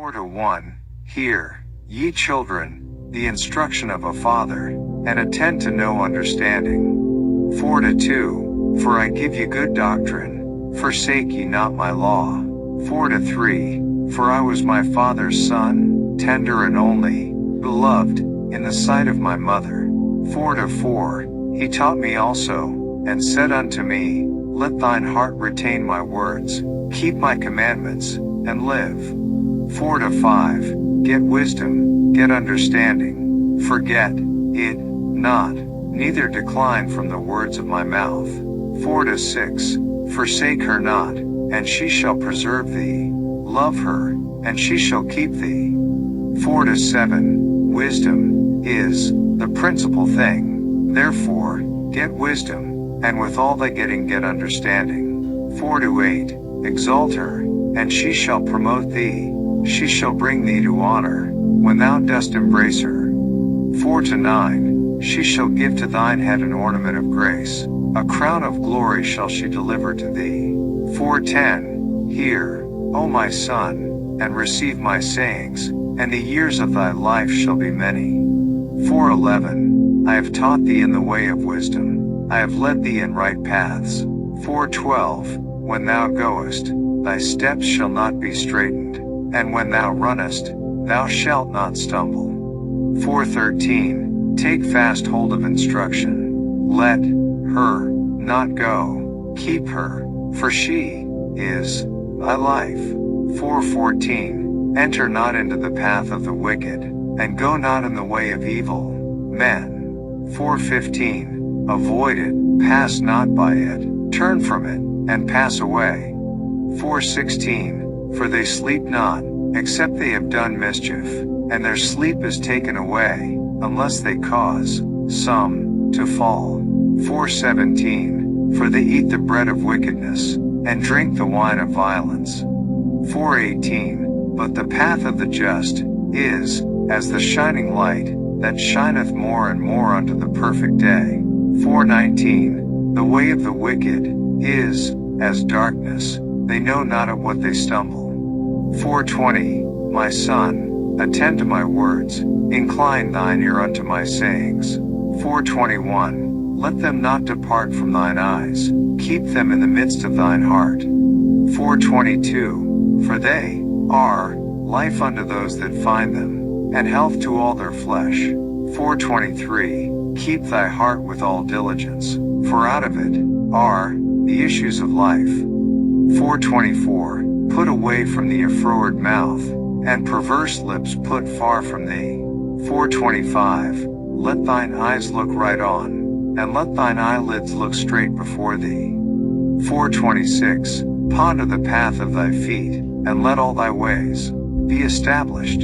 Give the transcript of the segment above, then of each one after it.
4 to 1, Hear, ye children, the instruction of a father, and attend to no understanding. 4 to 2, For I give you good doctrine, forsake ye not my law. 4 to 3, For I was my father's son, tender and only, beloved, in the sight of my mother. 4 to 4, He taught me also, and said unto me, Let thine heart retain my words, keep my commandments, and live. 4 to 5, Get wisdom, get understanding, forget it not, neither decline from the words of my mouth. 4 to 6, Forsake her not, and she shall preserve thee, love her, and she shall keep thee. 4 to 7, Wisdom is the principal thing, therefore, get wisdom, and with all thy getting get understanding. 4 to 8, Exalt her, and she shall promote thee, she shall bring thee to honor, when thou dost embrace her. 4 to 9, She shall give to thine head an ornament of grace, a crown of glory shall she deliver to thee. 4:10, Hear, O my son, and receive my sayings, and the years of thy life shall be many. 4:11, I have taught thee in the way of wisdom, I have led thee in right paths. 4:12, When thou goest, thy steps shall not be straitened, and when thou runnest, thou shalt not stumble. 4:13, Take fast hold of instruction, let her not go, keep her, for she is thy life. 4:14, Enter not into the path of the wicked, and go not in the way of evil men. 4:15, Avoid it, pass not by it, turn from it, and pass away. 4:16, For they sleep not, except they have done mischief, and their sleep is taken away, unless they cause some to fall. 4:17, For they eat the bread of wickedness, and drink the wine of violence. 4:18, But the path of the just is as the shining light, that shineth more and more unto the perfect day. 4:19, The way of the wicked is as darkness, they know not of what they stumble. 4:20, My son, attend to my words, incline thine ear unto my sayings. 4:21, Let them not depart from thine eyes, keep them in the midst of thine heart. 4:22, For they are life unto those that find them, and health to all their flesh. 4:23, Keep thy heart with all diligence, for out of it are the issues of life. 4:24, Put away from thee a froward mouth, and perverse lips put far from thee. 4:25, Let thine eyes look right on, and let thine eyelids look straight before thee. 4:26, Ponder the path of thy feet, and let all thy ways be established.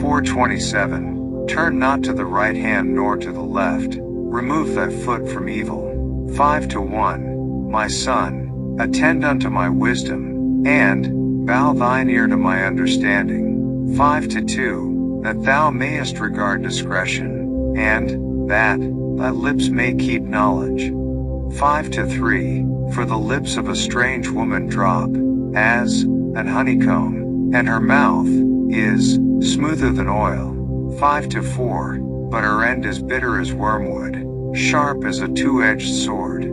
4:27, Turn not to the right hand nor to the left, remove thy foot from evil. 5:1, My son, attend unto my wisdom, and bow thine ear to my understanding. 5:2, That thou mayest regard discretion, and that thy lips may keep knowledge. 5:3, For the lips of a strange woman drop as an honeycomb, and her mouth is smoother than oil. 5:4, But her end is bitter as wormwood, sharp as a two-edged sword.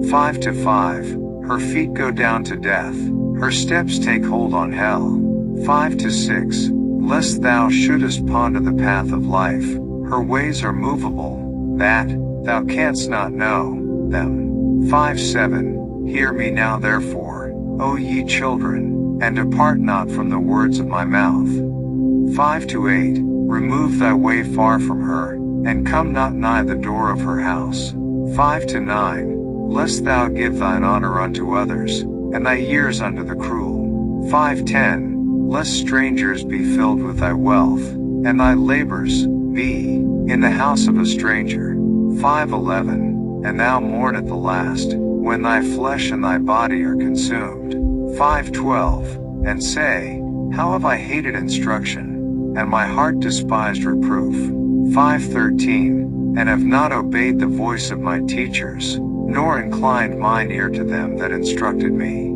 5:5, Her feet go down to death, her steps take hold on hell. 5:6, Lest thou shouldest ponder the path of life, her ways are movable, that thou canst not know them. 5:7, Hear me now therefore, O ye children, and depart not from the words of my mouth. 5:8, Remove thy way far from her, and come not nigh the door of her house. 5:9, Lest thou give thine honor unto others, and thy years unto the cruel. 5:10, Lest strangers be filled with thy wealth, and thy labors be in the house of a stranger. 5:11, And thou mourn at the last, when thy flesh and thy body are consumed. 5:12, And say, How have I hated instruction, and my heart despised reproof. 5:13, And have not obeyed the voice of my teachers, nor inclined mine ear to them that instructed me.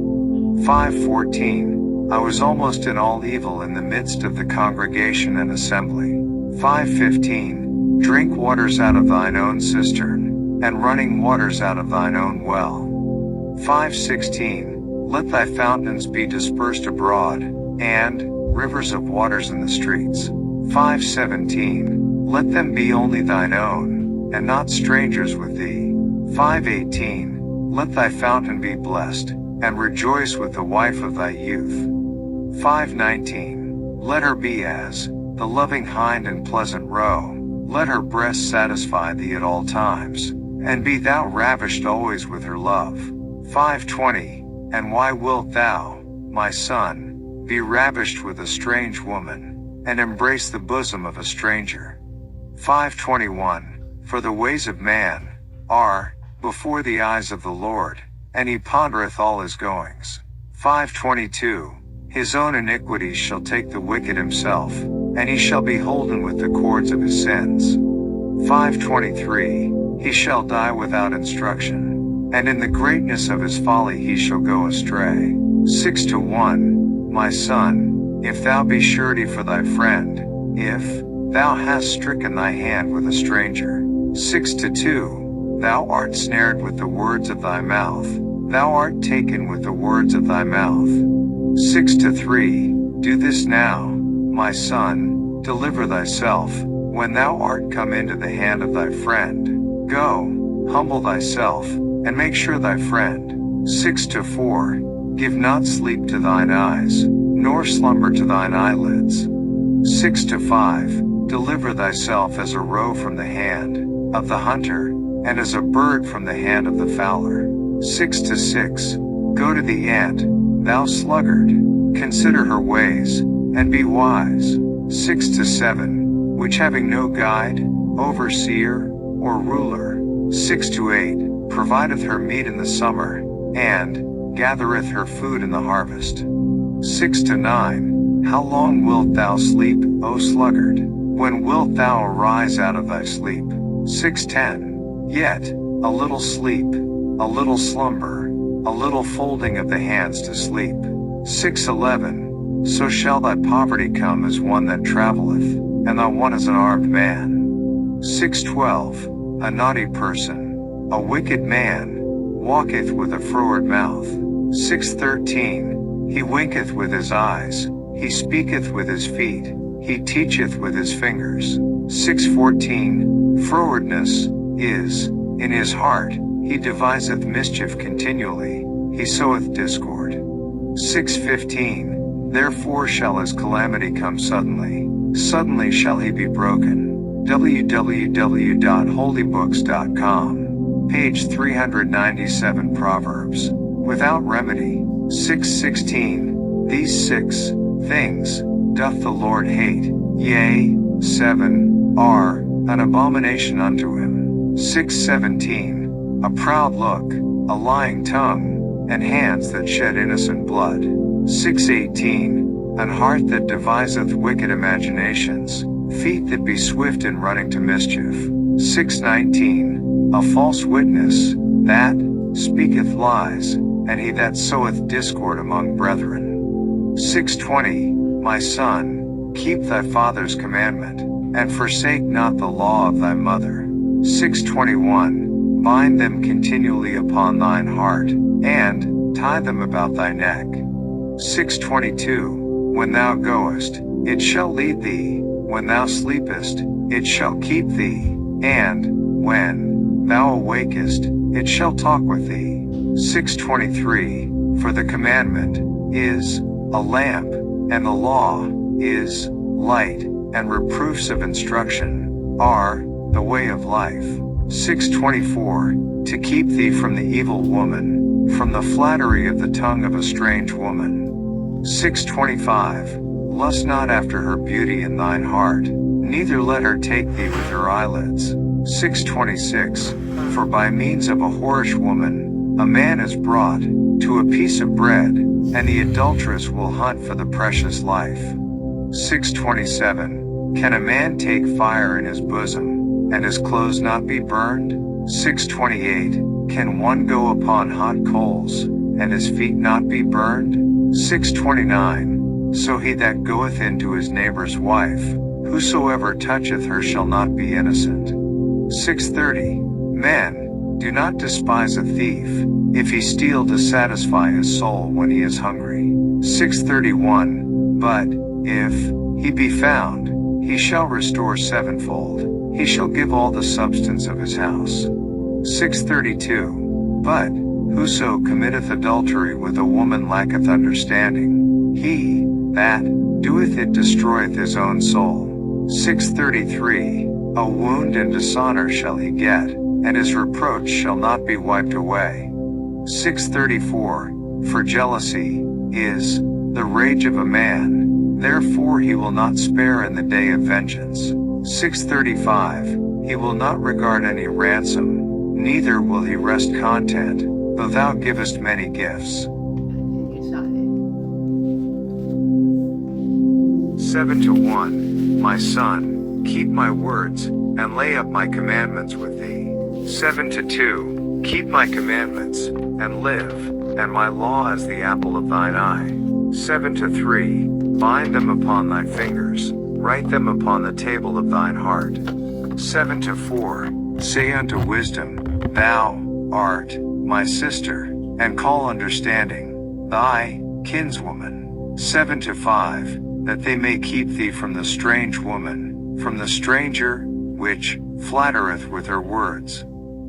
5:14, I was almost in all evil in the midst of the congregation and assembly. 5:15 Drink waters out of thine own cistern, and running waters out of thine own well. 5:16 Let thy fountains be dispersed abroad, and rivers of waters in the streets. 5:17 Let them be only thine own, and not strangers with thee. 5:18 Let thy fountain be blessed, and rejoice with the wife of thy youth. 5:19 Let her be as the loving hind and pleasant roe. Let her breast satisfy thee at all times, and be thou ravished always with her love. 5:20 And why wilt thou, my son, be ravished with a strange woman, and embrace the bosom of a stranger? 5:21 For the ways of man are before the eyes of the Lord, and he pondereth all his goings. 5:22 His own iniquities shall take the wicked himself, and he shall be holden with the cords of his sins. 5:23 He shall die without instruction, and in the greatness of his folly he shall go astray. 6:1 My son, if thou be surety for thy friend, if thou hast stricken thy hand with a stranger. 6:2 Thou art snared with the words of thy mouth, thou art taken with the words of thy mouth. 6:3 Do this now, my son, deliver thyself, when thou art come into the hand of thy friend. Go, humble thyself, and make sure thy friend. 6:4 Give not sleep to thine eyes, nor slumber to thine eyelids. 6:5 Deliver thyself as a roe from the hand of the hunter, and as a bird from the hand of the fowler. 6:6 Go to the ant, thou sluggard, consider her ways, and be wise. 6:7 Which having no guide, overseer, or ruler. 6:8 Provideth her meat in the summer, and gathereth her food in the harvest. 6:9 How long wilt thou sleep, O sluggard? When wilt thou arise out of thy sleep? 6:10 Yet a little sleep, a little slumber, a little folding of the hands to sleep. 6:11 So shall thy poverty come as one that travelleth, and thy want as an armed man. 6:12 A naughty person, a wicked man, walketh with a froward mouth. 6:13 He winketh with his eyes, he speaketh with his feet, he teacheth with his fingers. 6:14 Frowardness is in his heart, he deviseth mischief continually, he soweth discord. 6:15 Therefore shall his calamity come suddenly, suddenly shall he be broken. www.holybooks.com Page 397 Proverbs. Without remedy. 6:16 These 6 things doth the Lord hate, yea, 7 are an abomination unto him. 6:17 A proud look, a lying tongue, and hands that shed innocent blood. 6:18 An heart that deviseth wicked imaginations, feet that be swift in running to mischief. 6:19 A false witness, that speaketh lies, and he that soweth discord among brethren. 6:20 My son, keep thy father's commandment, and forsake not the law of thy mother. 6:21 Bind them continually upon thine heart, and tie them about thy neck. 6:22 When thou goest, it shall lead thee, when thou sleepest, it shall keep thee, and when thou awakest, it shall talk with thee. 6:23 For the commandment is a lamp, and the law is light, and reproofs of instruction are the way of life. 6:24 To keep thee from the evil woman, from the flattery of the tongue of a strange woman. 6:25 Lust not after her beauty in thine heart, neither let her take thee with her eyelids. 6:26 For by means of a whorish woman, a man is brought to a piece of bread, and the adulteress will hunt for the precious life. 6:27 Can a man take fire in his bosom, and his clothes not be burned? 6:28 Can one go upon hot coals, and his feet not be burned? 6:29. So he that goeth into his neighbor's wife, whosoever toucheth her shall not be innocent. 6:30. Men, do not despise a thief, if he steal to satisfy his soul when he is hungry. 6:31. But, if he be found, he shall restore sevenfold, he shall give all the substance of his house. 6:32. But, whoso committeth adultery with a woman lacketh understanding, he that doeth it destroyeth his own soul. 6:33. A wound and dishonor shall he get, and his reproach shall not be wiped away. 6:34. For jealousy is the rage of a man, therefore he will not spare in the day of vengeance. 6:35. He will not regard any ransom, neither will he rest content, though thou givest many gifts. 7:1. My son, keep my words, and lay up my commandments with thee. 7:2. Keep my commandments, and live, and my law as the apple of thine eye. 7:3. Bind them upon thy fingers, write them upon the table of thine heart. 7:4. Say unto wisdom, thou art my sister, and call understanding thy kinswoman. 7:5. That they may keep thee from the strange woman, from the stranger, which flattereth with her words.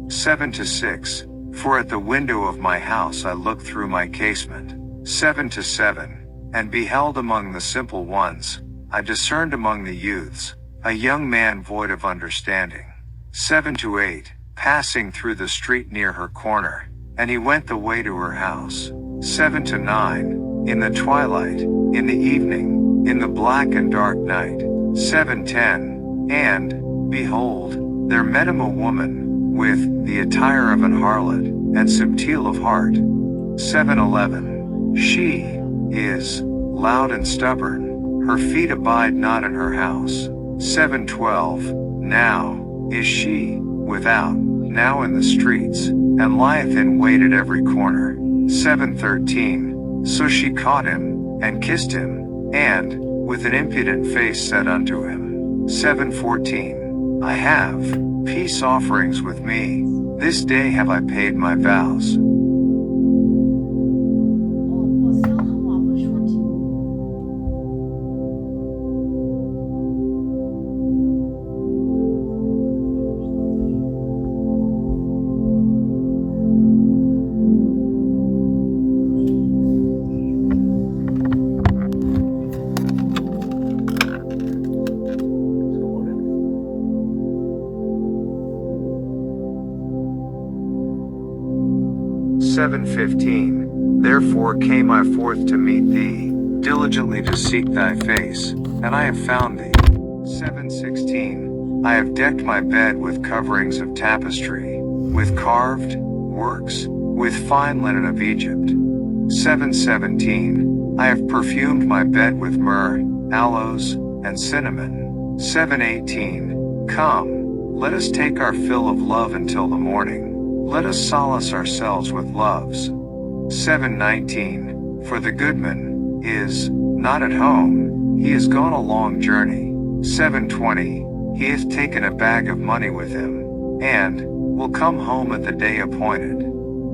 7:6. For at the window of my house I looked through my casement. 7:7. And beheld among the simple ones, I discerned among the youths, a young man void of understanding. 7:8. Passing through the street near her corner, and he went the way to her house. 7:9. In the twilight, in the evening, in the black and dark night. 7:10. And, behold, there met him a woman, with the attire of an harlot, and subtil of heart. 7:11. She is loud and stubborn, her feet abide not in her house. 7:12. Now is she without, now in the streets, and lieth in wait at every corner. 7:13. So she caught him, and kissed him, and, with an impudent face said unto him. 7:14. I have peace offerings with me, this day have I paid my vows. Therefore came I forth to meet thee, diligently to seek thy face, and I have found thee. 7:16. I have decked my bed with coverings of tapestry, with carved works, with fine linen of Egypt. 7:17. I have perfumed my bed with myrrh, aloes, and cinnamon. 7:18. Come, let us take our fill of love until the morning. Let us solace ourselves with loves. 7:19. For the goodman is not at home, he is gone a long journey. 7:20. He hath taken a bag of money with him, and will come home at the day appointed.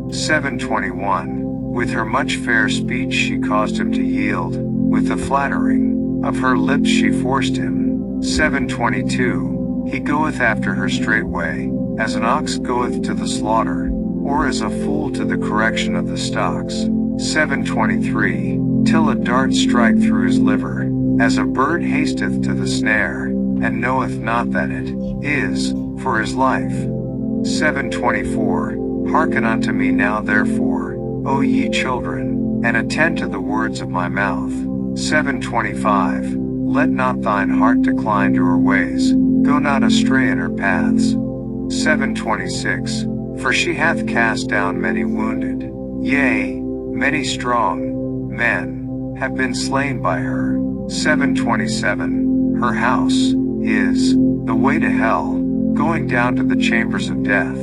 7:21. With her much fair speech she caused him to yield, with the flattering of her lips she forced him. 7:22. He goeth after her straightway, as an ox goeth to the slaughter, or as a fool to the correction of the stocks. 7:23. Till a dart strike through his liver, as a bird hasteth to the snare, and knoweth not that it is for his life. 7:24. Hearken unto me now therefore, O ye children, and attend to the words of my mouth. 7:25. Let not thine heart decline to her ways, go not astray in her paths. 7:26. For she hath cast down many wounded, yea, many strong men have been slain by her. 7:27. Her house is the way to hell, going down to the chambers of death.